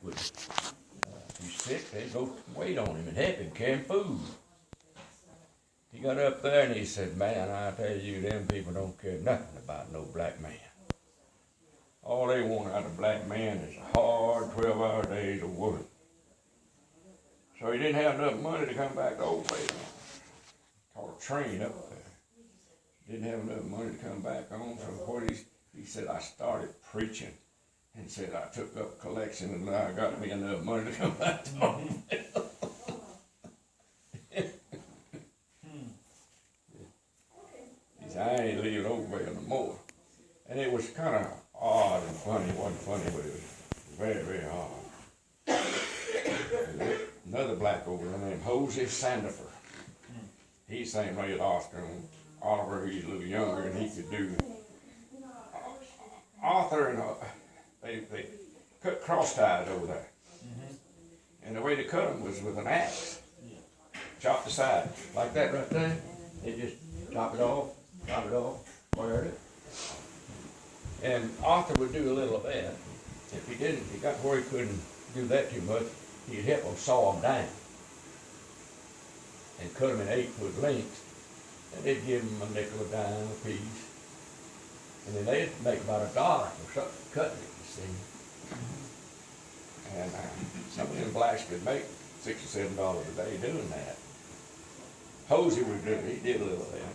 would, he's sick, they'd go wait on him and help him carry food. He got up there and he said, man, I tell you, them people don't care nothing about no black man. All they want out of a black man is a hard 12-hour days of work. So he didn't have enough money to come back to Old Bay. Called a train up there. Didn't have enough money to come back on, so what he said, I started preaching and said I took up collection and I got me enough money to come back to Old Bay. He said, I ain't leaving Old Bay no more. And it was kind of odd and funny. It wasn't funny, but it was very, very odd. Another black over there named Jose Sandifer. He sang right at Oscar. Oliver, he's a little younger, and he could do Arthur and they cut cross ties over there. And the way they cut them was with an axe. Chop the side like that right there. They just chop it off, wire it. And Arthur would do a little of that. If he didn't, he got where he couldn't do that too much, he'd help them saw them down and cut them in 8-foot lengths. And they'd give them a nickel, a dime a piece. And then they'd make about $1 for something cutting it, you see. And some of them blacks could make $6 or $7 a day doing that. Hosey would do it, he did a little of that.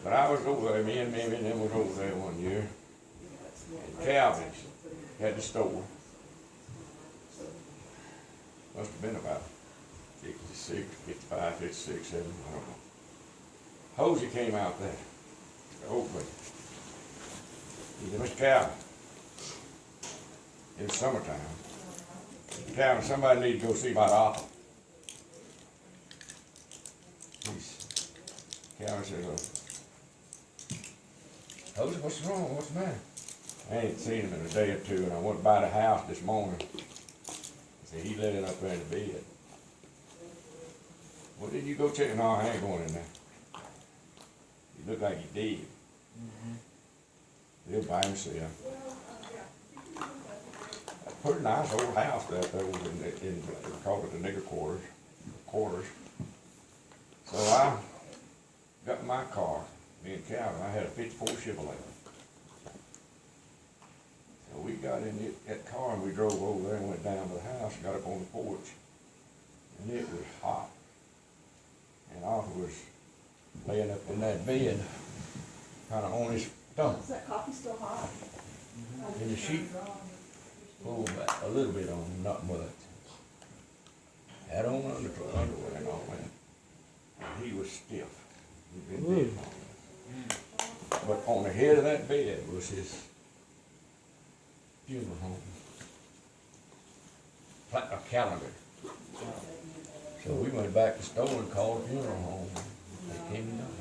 But I was over there, me and them was over there one year. And Calvin's had the store. Must have been about 56, 55, 56, 7, I don't know. Hosey came out there, hopefully. He said, Mr. Calvin, it's summertime. Calvin, somebody needs to go see my office. Calvin said, Hosey, what's wrong? What's the matter? I ain't seen him in a day or two, and I went by the house this morning. He said, he let it up there in the bed. Well, did you go check? No, I ain't going in there. He looked like he did. He'll by himself. A pretty nice old house that there was they called it the nigger quarters. So I got in my car, me and Calvin. I had a 54 Chevrolet. So we got in that car and we drove over there and went down to the house and got up on the porch. And it was hot. And Arthur was laying up in that bed, kind of on his stomach. Is that coffee still hot? And the sheet pulled back a little bit on him, not much. Had on underwear and all that. And he was stiff. He'd been dead long. But on the head of that bed was his funeral home. A calendar. So we went back to the store and called the funeral home. They came down.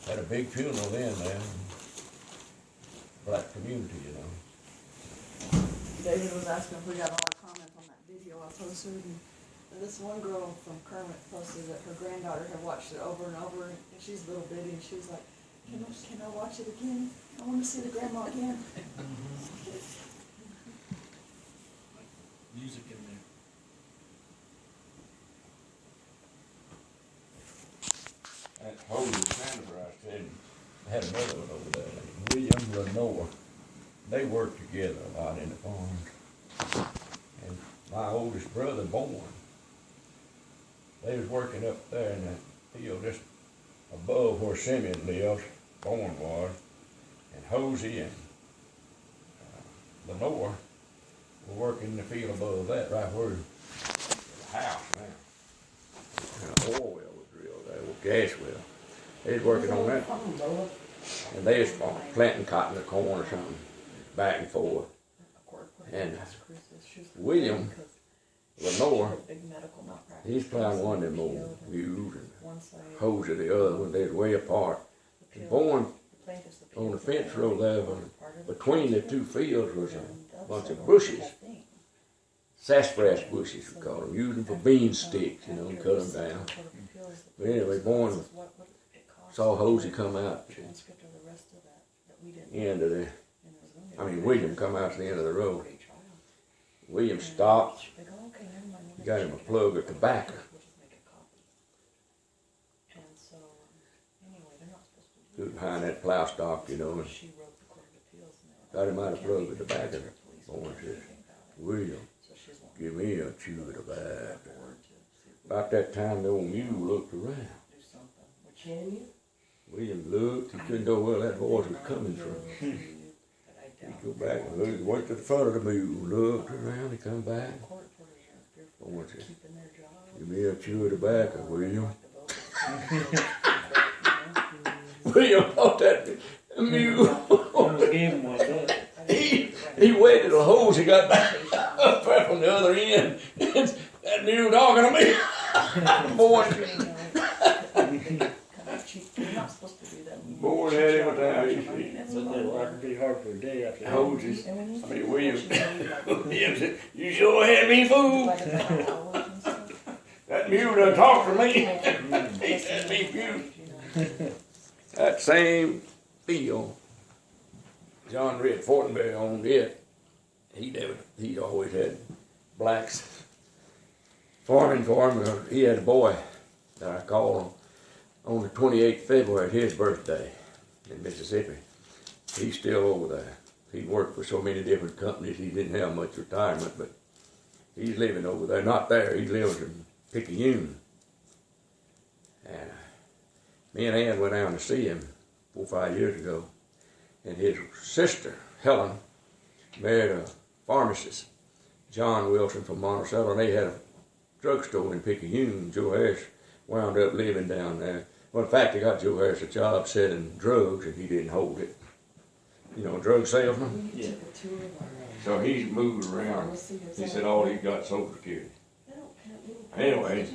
Had a big funeral then, man. Black community, you know. David was asking if we got all our comments on that video I posted. And this one girl from Kermit posted that her granddaughter had watched it over and over. And she's a little bitty, and she was like, can I watch it again? I want to see the grandma again. Music in there. That Hosey Sandifer, I said, I had another one over there named William Lenore. They worked together a lot in the farms. And my oldest brother, Born, they was working up there in the field just above where Simeon lived, Born was. And Hosey and Lenore were working in the field above that, right where the house now. And an oil well was drilled there, or gas well. They was working on that. And they was planting cotton or corn or something, back and forth. And William Lenore, he's plowing one of them old ewes, and Hosey the other one. They was way apart. And Born on the fence row there, between the two fields was a bunch of bushes. Sassafras bushes, we call them, used them for bean sticks, you know, and cut them down. But anyway, Born saw Hosey come out to the end of William come out to the end of the road. William stopped. They go, okay, never mind. He got him a plug of tobacco. We'll just make a copy. And so, anyway, they're not supposed to do Stood behind that plow stalk, you know, and She wrote the court of appeals and they got were him out of plug of tobacco. police. Boy says, So William, she's wanting give me a chew of tobacco. board to see if we About that time, the old mule looked around. can do something. Which can you? William looked. He couldn't know where that voice was coming from. But I He doubt. go back and looked. Went to the front of the mule, looked around. He come back. Court reporters are fearful Boy of says, keeping their job. give me a chew of tobacco, William. Well, William thought that mule. Almost gave him one, but He waited till the hose he got back up there from the other end. That mule talking to me. Boy, You're not supposed to do that. Boy, that ain't what that is. but they're working pretty hard for a day after that. hoses. I mean, William said, you sure had me fooled. That mule done talk for me. He had me fooled. That same field, John Red Fortenberry owned it. He always had blacks farming for him. He had a boy that I called on the 28th February, his birthday in Mississippi. He's still over there. He worked for so many different companies, he didn't have much retirement, but he's living over there. Not there, he lives in Picayune. And me and Ann went down to see him 4 or 5 years ago, and his sister, Helen, married a pharmacist, John Wilson from Monticello, and they had a drugstore in Picayune. Joe Harris wound up living down there. Well, in fact, they got Joe Harris a job selling drugs, and he didn't hold it. You know, drug salesman. Yeah. So he's moved around. He said all he got Social Security. Anyway,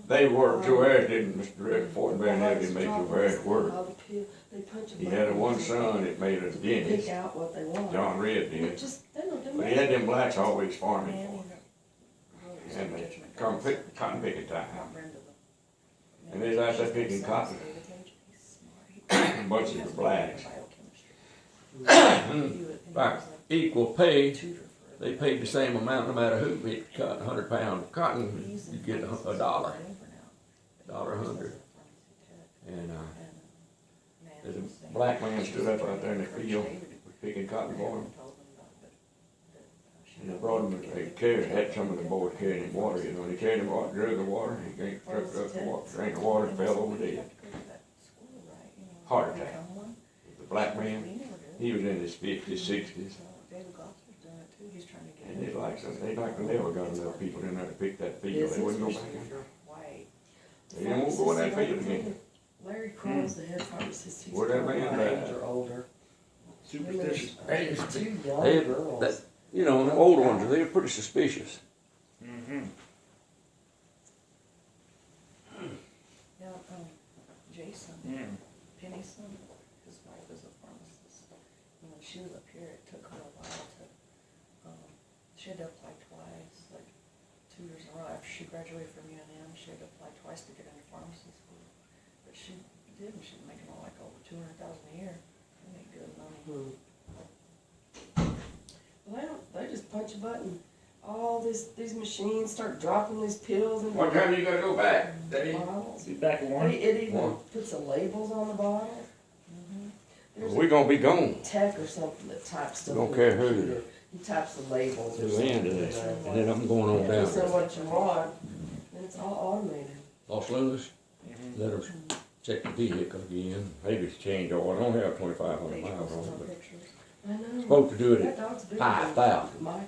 they worked. Joe Harris didn't. Mr. Red Fortenberry never did make Joe Harris work. He had a one son that made a dentist. John Red did. But he had them blacks always farming for him. And they cotton picking time. And they was out there picking cotton. Bunches of blacks. Like equal pay, they paid the same amount no matter who picked cotton. 100 pounds of cotton, you get $1, $1.100. And there's a black man stood up out there in the field, was picking cotton for him. And they brought him, had some of the boys carrying him water, you know, and he carried him a jug of water, he drank the water, and fell over dead. Heart attack. The black man, he was in his 50s, 60s. And they like to never got enough people in there to pick that field. They wouldn't go back in there. They won't go in that field again. Larry Crow's the head pharmacist. He's Where that man died. or older. Superstitious. Two young They, girls. that, you know, the older ones, they were pretty suspicious. Mm-hmm. Yeah, Jason, Yeah. Penny's son, his wife was a pharmacist. And when she was up here, it took her a while to, she had to apply twice, like 2 years in a row. After she graduated from UNM, she had to apply twice to get into pharmacy school. But she did, and she was making like over $200,000 a year. They make good money. Well, they just punch a button. All these machines start dropping these pills in What time you gotta go back, Dave? bottles. Be back at one. It even One. puts the labels on the bottle. There's We're gonna be gone. a tech or something that types stuff. Don't in care the who. computer. He types the labels To or the something. end of this, and then I'm going on Yeah, down so to what you want, and it's all automated. Los Lunas. Mm-hmm. Let us check the vehicle again. Maybe it's changed oil. I don't have 2,500 They miles post on on it, but pictures. I know. supposed to do it That at dog's big. 5,000. Micah.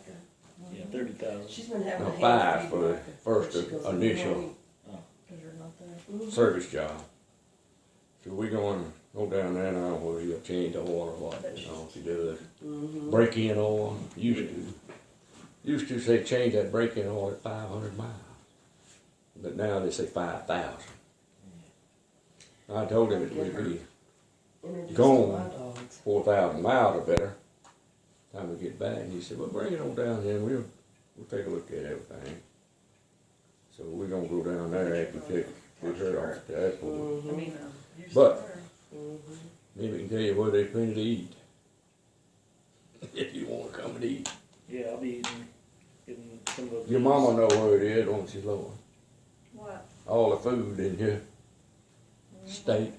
Yeah, 30,000. She's been having No, a hand 5 feed for the Micah. first She goes, initial. "Mommy," Oh. 'cause you're not there. Mhm. service job. So we're going to go down there now where he'll change the oil or what, you know, if he does. Mhm. Break-in oil, used to say change that break-in oil at 500 miles. But now they say 5,000. I told him it would be Introduced Gone. to my dogs. 4,000 miles or better time we get back. And he said, well, bring it on down there and we'll take a look at everything. So we're going to go down there after we take her off at the airport. Mhm. Mm-hmm. But Mhm. maybe we can tell you where there's plenty to eat. If you want to come to eat. Yeah, I'll be getting some of those. Your mama know where it is, don't she, Lord? What? All the food in here. Steak.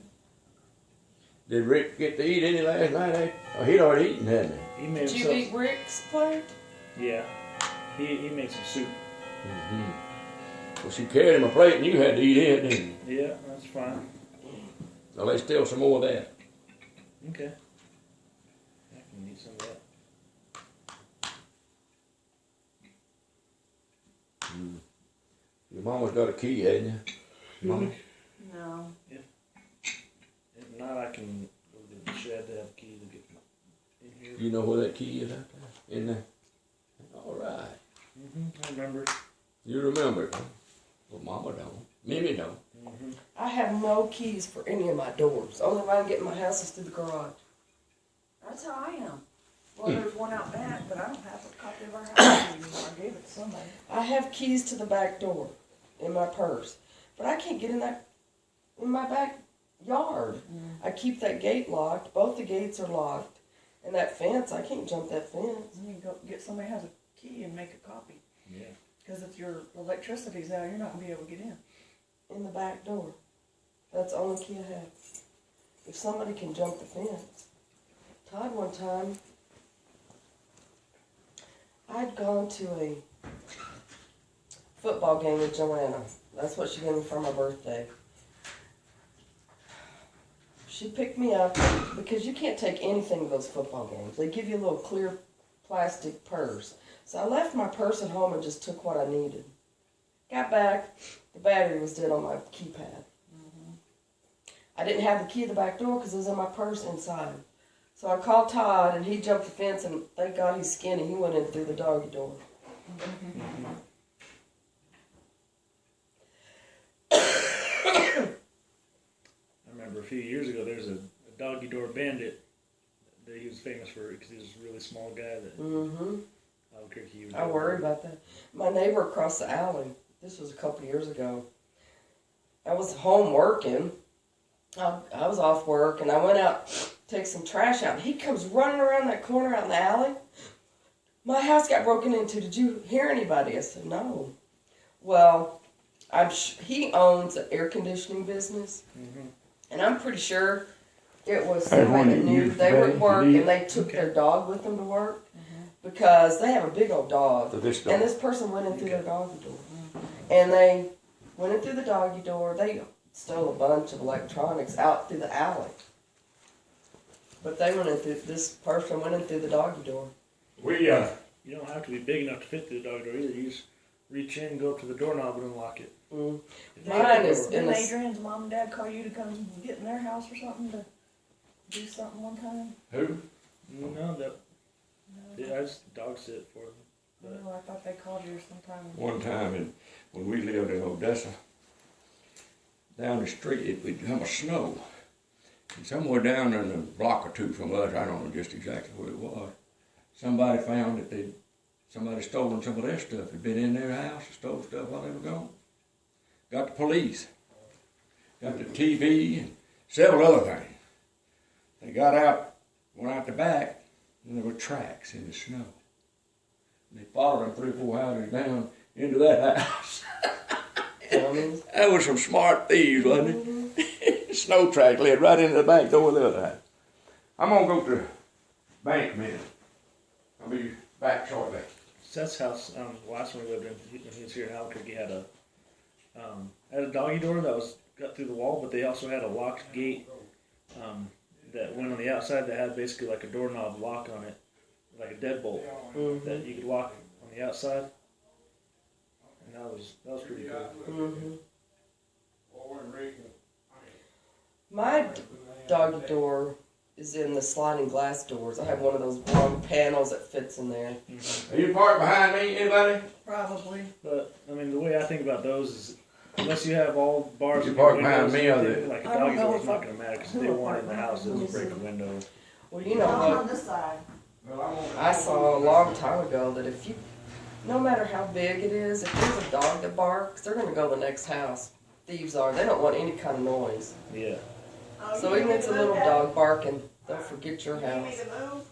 Did Rick get to eat any last night? Oh, he'd already eaten, hadn't he? He made Did you himself. eat Rick's plate? Yeah. He made some soup. Mm-hmm. Well, she carried him a plate and you had to eat it, didn't you? Yeah, that's fine. So let's steal some more of that. Okay. I can eat some of that. Your mama's got a key, hadn't you? Mama? No. If not, I can go to the shed to have a key to get in here. You know where that key is out there? In there? All right. I remember. You remember it, huh? Well, Mama don't. Mimi don't. I have no keys for any of my doors. Only way I can get in my house is through the garage. That's how I am. Well, there's one out back, but I don't have a copy of our house anymore. I gave it to somebody. I have keys to the back door in my purse, but I can't get in my backyard. I keep that gate locked. Both the gates are locked. And that fence, I can't jump that fence. You can go get somebody who has a key and make a copy. Yeah. Because if your electricity's out, you're not going to be able to get in. In the back door. That's the only key I have. If somebody can jump the fence. Todd, one time, I'd gone to a football game with Joanna. That's what she gave me for my birthday. She picked me up because you can't take anything to those football games. They give you a little clear plastic purse. So I left my purse at home and just took what I needed. Got back, the battery was dead on my keypad. I didn't have the key to the back door because it was in my purse inside. So I called Todd and he jumped the fence and thank God he's skinny. He went in through the doggy door. I remember a few years ago there's a doggy door bandit that he was famous for because he was a really small guy that I don't care if he was. I worry about that. My neighbor across the alley, this was a couple years ago. I was home working. I was off work and I went out to take some trash out. He comes running around that corner out in the alley. My house got broken into. Did you hear anybody? I said, no. Well, he owns an air conditioning business. And I'm pretty sure it was somebody that knew they were at work and they took their dog with them to work. Because they have a big old dog. And this person went in through their doggy door. And they went in through the doggy door. They stole a bunch of electronics out through the alley. But they went in through, this person went in through the doggy door. You don't have to be big enough to fit through the doggy door either. You just reach in, go up to the doorknob and unlock it. Mine is in Didn't a... Adrian's mom and dad call you to come get in their house or something to do something one time? Who? No, I just dog sit for them. No, I thought they called you sometime. One time when we lived in Odessa, down the street we'd come a snow. And somewhere down in a block or two from us, I don't know just exactly where it was, somebody found that somebody stolen some of their stuff. Had been in their house and stole stuff while they were gone. Got the police, got the TV, and several other things. They got out, went out the back, and there were tracks in the snow. And they followed them 3 or 4 houses down into that house. That was some smart thieves, wasn't it? Snow tracks led right into the back door of the other house. I'm going to go to the bank a minute. I'll be back shortly. Seth's house, the last one we lived in, when he was here in Albuquerque, had a doggy door that got through the wall, but they also had a locked gate that went on the outside that had basically like a doorknob lock on it, like a deadbolt that you could lock on the outside. And that was pretty cool. My doggy door is in the sliding glass doors. I have one of those long panels that fits in there. Are you parked behind me, anybody? Probably. But I mean, the way I think about those is, unless you have all bars, You in park your behind windows me, and or everything, the- like a I don't doggy know door is if not I- going to matter because if they want it in the house, it'll break the window. Well, you know I'm what? on this side. I saw a long time ago that if you, no matter how big it is, if there's a dog that barks, they're going to go to the next house. Thieves are. They don't want any kind of noise. Yeah. So even if it's a little dog barking, they'll forget your You need me house. to move?